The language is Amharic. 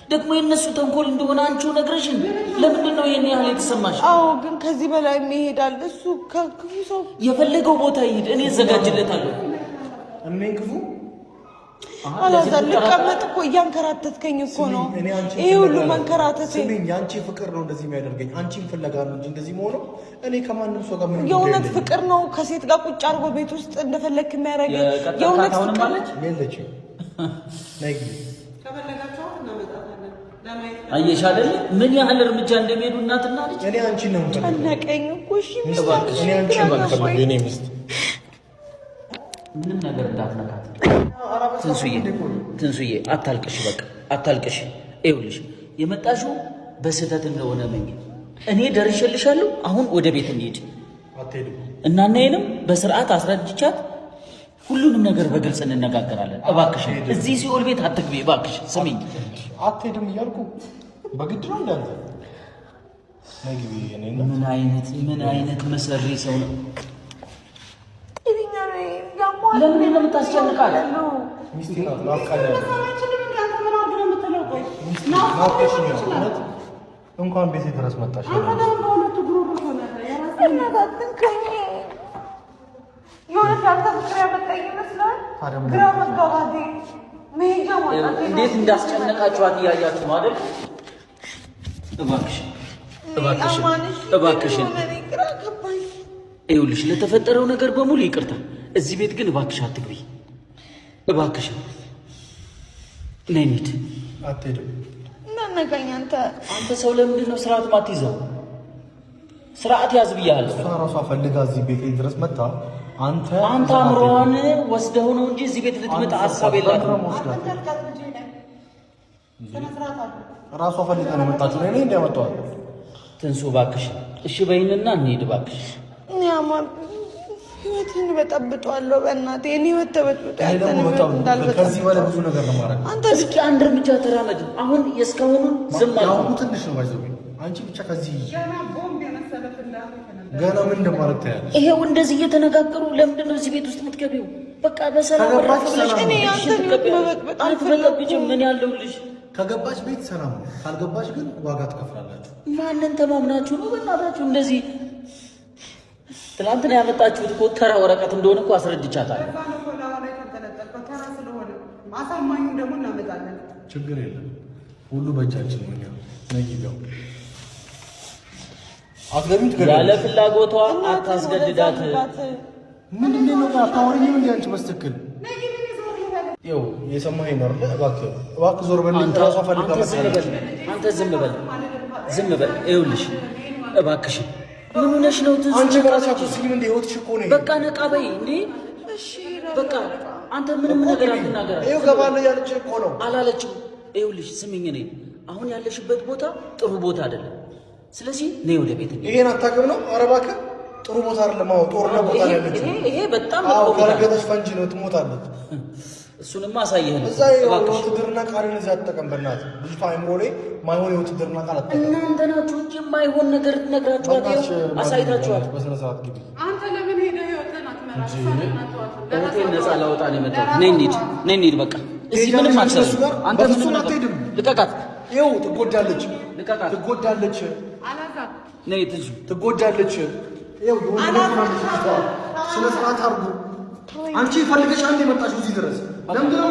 ደግሞ የነሱ ተንኮል እንደሆነ አንቺው ነግረሽን ለምንድን ነው የኔ ያህል የተሰማሽ? አዎ ግን ከዚህ በላይ ይሄዳል እሱ ከክፉ ሰው የፈለገው ቦታ ይሄድ እኔ ዘጋጅለታለሁ እኔን ክፉ አላዛል ልቀመጥ እኮ እያንከራተትከኝ እኮ ነው ይሄ ሁሉ መንከራተት ስሚኝ ያንቺ ፍቅር ነው እንደዚህ የሚያደርገኝ አንቺን ፍለጋ ነው እንጂ እንደዚህ መሆኑ እኔ ከማንም ሰው ጋር ምን የእውነት ፍቅር ነው ከሴት ጋር ቁጭ አድርጎ ቤት ውስጥ እንደፈለክ የሚያደርገኝ የእውነት ፍቅር ማለት የለችም ነይ ከፈለጋችሁ እናመጣታለን ለማየት አየሽ አይደል ምን ያህል እርምጃ እንደሚሄዱ እናትና ልጅ እኔ አንቺን ነው ጨነቀኝ እኮ እሺ እኔ አንቺን ነው የምፈልገው የኔ ሚስት ምንም ነገር እንዳትነካት ትንሱዬ አታልቅሽ በቃ አታልቅሽ ይኸውልሽ የመጣሽው በስህተት እንደሆነ መኝ እኔ ደርሼልሻለሁ አሁን ወደ ቤት እንሂድ አትሄድም እናንተንም በስርዓት አስረድቻት ሁሉንም ነገር በግልጽ እንነጋገራለን እባክሽ እዚህ ሲኦል ቤት አትግቢ እባክሽ ስሚኝ አትሄድም እያልኩ በግድ ነው እንዳንተ ነግቢ እኔና ምን አይነት መሰሪ ሰው ነው ለምን እንደምታስጨንቃት ሚስቴ ናት ናፍቃለሁ እንኳን ቤቴ ድረስ መጣሽ እንዴት እንዳስጨነቃችኋት እያያችሁ ነው አይደል እባክሽን ይኸውልሽ ለተፈጠረው ነገር በሙሉ ይቅርታ እዚህ ቤት ግን እባክሽ አትግቢ እባክሽ ነይ እንሂድ አትሄድም እናነጋኝ አንተ ሰው ለምንድን ነው ስርዓት ማትይዘው ስርዓት ያዝ ብያለሁ እሷ ራሷ ፈልጋ እዚህ ቤት ድረስ መጣ አንተ አምሮዋን ወስደው ነው እንጂ እዚህ ቤት ልትመጣ ሐሳብ የላትም ራሷ ፈልጋ ነው የመጣችው እኔ እንደመጣው ትንሱ እባክሽ እሺ በይንና እንሂድ እባክሽ ህይወትን በጠብጧለሁ በእናቴ እኔ ህይወት ተበጥብጦ ከዚህ በላይ ብዙ ነገር ነው ማድረግ አንተ እስኪ አንድ እርምጃ ተራመድ አሁን የእስካሁኑን ዝም አልኩ ትንሽ ነው ባይዘው አንቺ ብቻ ከዚህ ገና ምን እንደማረግ ታያለሽ ይሄው እንደዚህ እየተነጋገሩ ለምንድን ነው እዚህ ቤት ውስጥ የምትገቢው በቃ በሰላም ረፍለሽ እኔ ያንተን ህይወት መበጥበጥ አልፈለግሽም ምን ያለውልሽ ከገባሽ ቤት ሰላም ነው ካልገባሽ ግን ዋጋ ትከፍላላችሁ ማንን ተማምናችሁ ነው በእናታችሁ እንደዚህ ትናንትና ያመጣችሁት እኮ ተራ ወረቀት እንደሆነ እኮ አስረድቻታለሁ ማሳማኙን ደግሞ እናመጣለን ችግር የለም ሁሉ በእጃችን ነው እኛ ነይገው አትገቢም ትገቢ ያለ ፍላጎቷ አታስገድዳት ምንድን ነው አታወሪኝም እንዴ አንቺ በስትክክል ይኸው የሰማኸኝ ነው አይደል እባክህ ዞር በል ራሷ ፈልጋ አንተ ዝም በል ይኸውልሽ እባክሽ ምን ሆነሽ ነው አንቺ በራስሽ ሲል እንደ ህይወትሽ እኮ ነው በቃ ነቃ በይ እንዴ እሺ በቃ አንተ ምንም ነገር አትናገር ይኸው ገባለሁ ያለች እኮ ነው አላለችም ይኸውልሽ ስሚኝ እኔ አሁን ያለሽበት ቦታ ጥሩ ቦታ አይደለም ስለዚህ ነይ ወደ ቤት ይሄን አታውቅም ነው ኧረ እባክህ ጥሩ ቦታ አይደለም አዎ ጦርነት ቦታ ነው ያለችው ይሄ በጣም አዎ ከረገጠሽ ፈንጂ ነው ትሞታለች እሱንማ አሳየህ ነው እዛ የውትድርና ቃልን እዚህ አትጠቀም በእናትህ ልጅቷ አይምሮ ላይ ማይሆን የውትድርና ቃል አትጠቀም እናንተ ናችሁ እንጂ የማይሆን ነገር ትነግራችኋት አሳይታችኋት በስነ ስርዓት ግቢ አንተ ለምን ሄደህ ህይወትን አትመራም እህቴን ነፃ ላወጣ ነው የመጣሁት ነይ እንሂድ በቃ እዚህ ምንም አትሰሩ አንተ ምንም አትሄድም ልቀቃት ይኸው ትጎዳለች ልቀቃት አላዛ ነይ ትንሱ ትጎዳለች ይኸው ስነ ስርዓት አድርጉ አንቺ ፈልገሽ አንዴ መጣሽ እዚህ ድረስ ለምንድን ነው